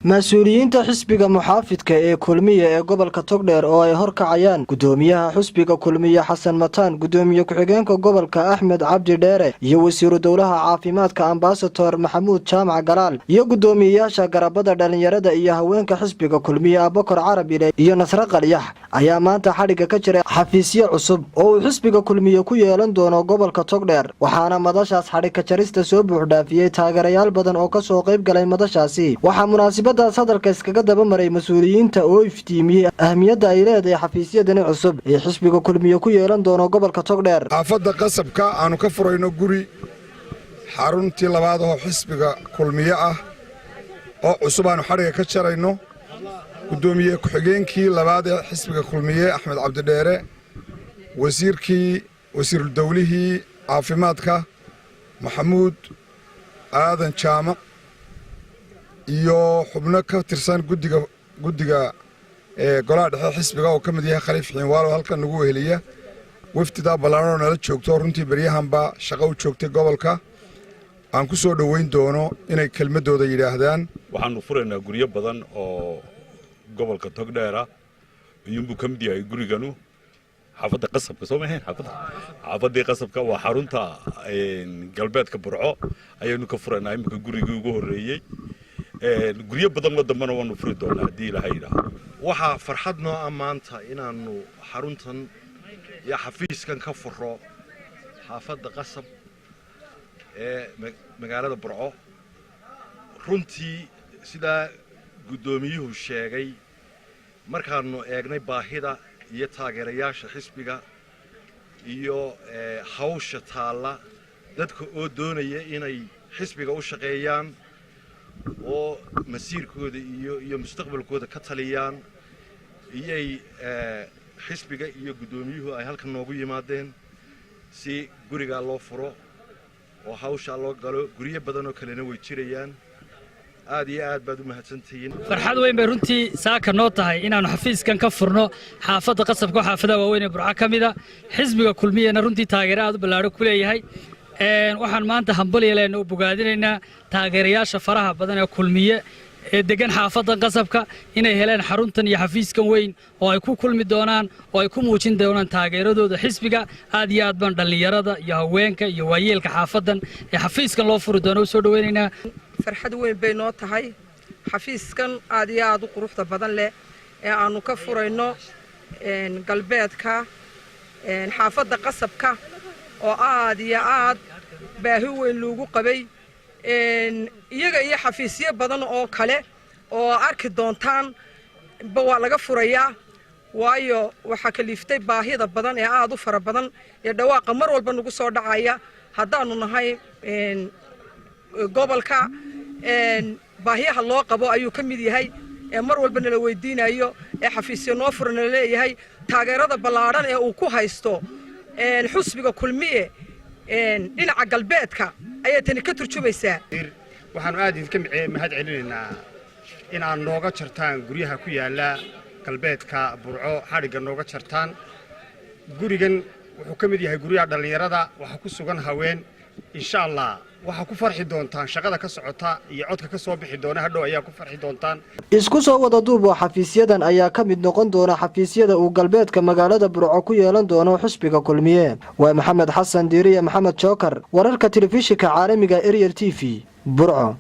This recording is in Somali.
mas-uuliyiinta xisbiga muxaafidka ee kulmiye ee gobolka Togdheer oo ay horkacayaan gudoomiyaha xisbiga kulmiye Xasan Mataan, gudoomiye ku-xigeenka gobolka Axmed Cabdi Dheere iyo wasiiru dowlaha caafimaadka Ambassador Maxamuud Jaamac Galaal iyo gudoomiyaasha garabada dhalinyarada iyo haweenka xisbiga kulmiye Abubakar Carabi iyo Nasra Qalyax ayaa maanta xadhiga ka jiray xafiisyo cusub oo uu xisbiga kulmiye ku yeelan doono gobolka Togdheer, waxaana madashaas xadhiga jarista soo buuxdhaafiyay taageerayaal badan oo ka soo qayb galay madashaasi. waxaa munaasabadaas hadalka iskaga daba maray mas-uuliyiinta oo iftiimiyay ahmiyadda ay leedahay xafiisyadani cusub ee xisbiga kulmiye ku yeelan doono gobolka Togdheer. xaafadda qasabka aanu ka furayno guri xaruntii labaad oo xisbiga kulmiye ah oo cusub aanu xadhiga ka jarayno. gudoomiye ku-xigeenkii labaad ee xisbiga kulmiye Axmed Cabdi Dheere, wasiiru dowlihii caafimaadka Maxamuud Aadan Jaamac iyo xubno ka tirsan guddiga golaha dhexe xisbiga oo ka mid yahay Khaliif Xiinwaalo halkan nagu weheliya. wafdidaa ballaaran oo nala joogto runtii baryahanba shaqo u joogtay gobolka aan ku soo dhoweyn doono inay kelmadooda yidhaahdaan. waxaanu furaynaa guryo badan oo gobolka Togdheer ayuunbuu ka mid yahay guriganu xaafadda qasabka soo maahayn xaafaddii qasabka waa xarunta galbeedka Burco ayaanu ka furaynaa imika gurigii ugu horreeyey. guryo badan oo dambana waanu furi doonaa haddii ilaahay yidhaahdo. waxaa farxad noo maanta inaanu xaruntan iyo xafiiskan ka furo xaafadda qasab ee magaalada Burco. runtii sidaa gudoomiyuhu sheegay markaanu eegnay baahida iyo taageerayaasha xisbiga iyo hawsha taalla dadka oo doonaya inay xisbiga u shaqeeyaan oo masiirkooda iyo mustaqbalkooda ka taliyaan iyay xisbiga iyo gudoomiyuhu ay halkan noogu yimaadeen si guriga loo furo oo hawsha loo galo. guryo badan oo kalena way jirayaan. aad iyo aad baad u mahadsantihiin. farxad weyn bay runtii saaka noo tahay inaanu xafiiskan ka furno xaafadda qasabka oo xaafadaha waaweyn ee Burco ka mid ah. xisbiga kulmiyana runtii taageero aad u ballaaran ku leeyahay. waxaan maanta hambalyeeleyna u bogaadinaynaa taageerayaasha faraha badan ee kulmiye ee degan xaafaddan qasabka inay heleen xaruntan iyo xafiiskan weyn oo ay ku kulmi doonaan oo ay ku muujin doonaan taageeradooda xisbiga. aad iyo aad baan dhalinyarada iyo haweenka iyo waayeelka xaafaddan ee xafiiskan loo furi doono u soo dhaweynaynaa. farxad weyn bay noo tahay xafiiskan aad iyo aad u quruxda badan leh ee aanu ka furayno galbeedka xaafadda qasabka oo aad iyo aad baahi weyn loogu qabay. iyaga iyo xafiisyo badan oo kale oo arki doontaan waa laga furayaa, waayo waxaa kaliiftay baahida badan ee aad u fara badan ee dhawaaqa mar walba nagu soo dhacaya haddaanu nahay gobolka. baahiyaha loo qabo ayuu ka mid yahay ee mar walba nala weydiinayo ee xafiisyo noo furan la leeyahay. taageerada ballaaran ee uu ku haysto xisbiga kulmiye dhinaca galbeedka ayay tani ka turjumaysaa. waxaanu aad idinka mahad celinaynaa inaad nooga jartaan guryaha ku yaala galbeedka Burco, xadhiga nooga jartaan. gurigan wuxuu ka mid yahay guryaha dhalinyarada, waxa ku sugan haween. insha Allah waxa ku farxi doontaan shaqada ka socota iyo codka ka soo bixi doona hadhow ayaa ku farxi doontaan. isku soo wada duub oo xafiisyadan ayaa ka mid noqon doona xafiisyada uu galbeedka magaalada Burco ku yeelan doono xisbiga kulmiye. waa Maxamed Xasan Diiriye Maxamed Joker, wararka telefishinka caalamiga Ariel TV, Burco.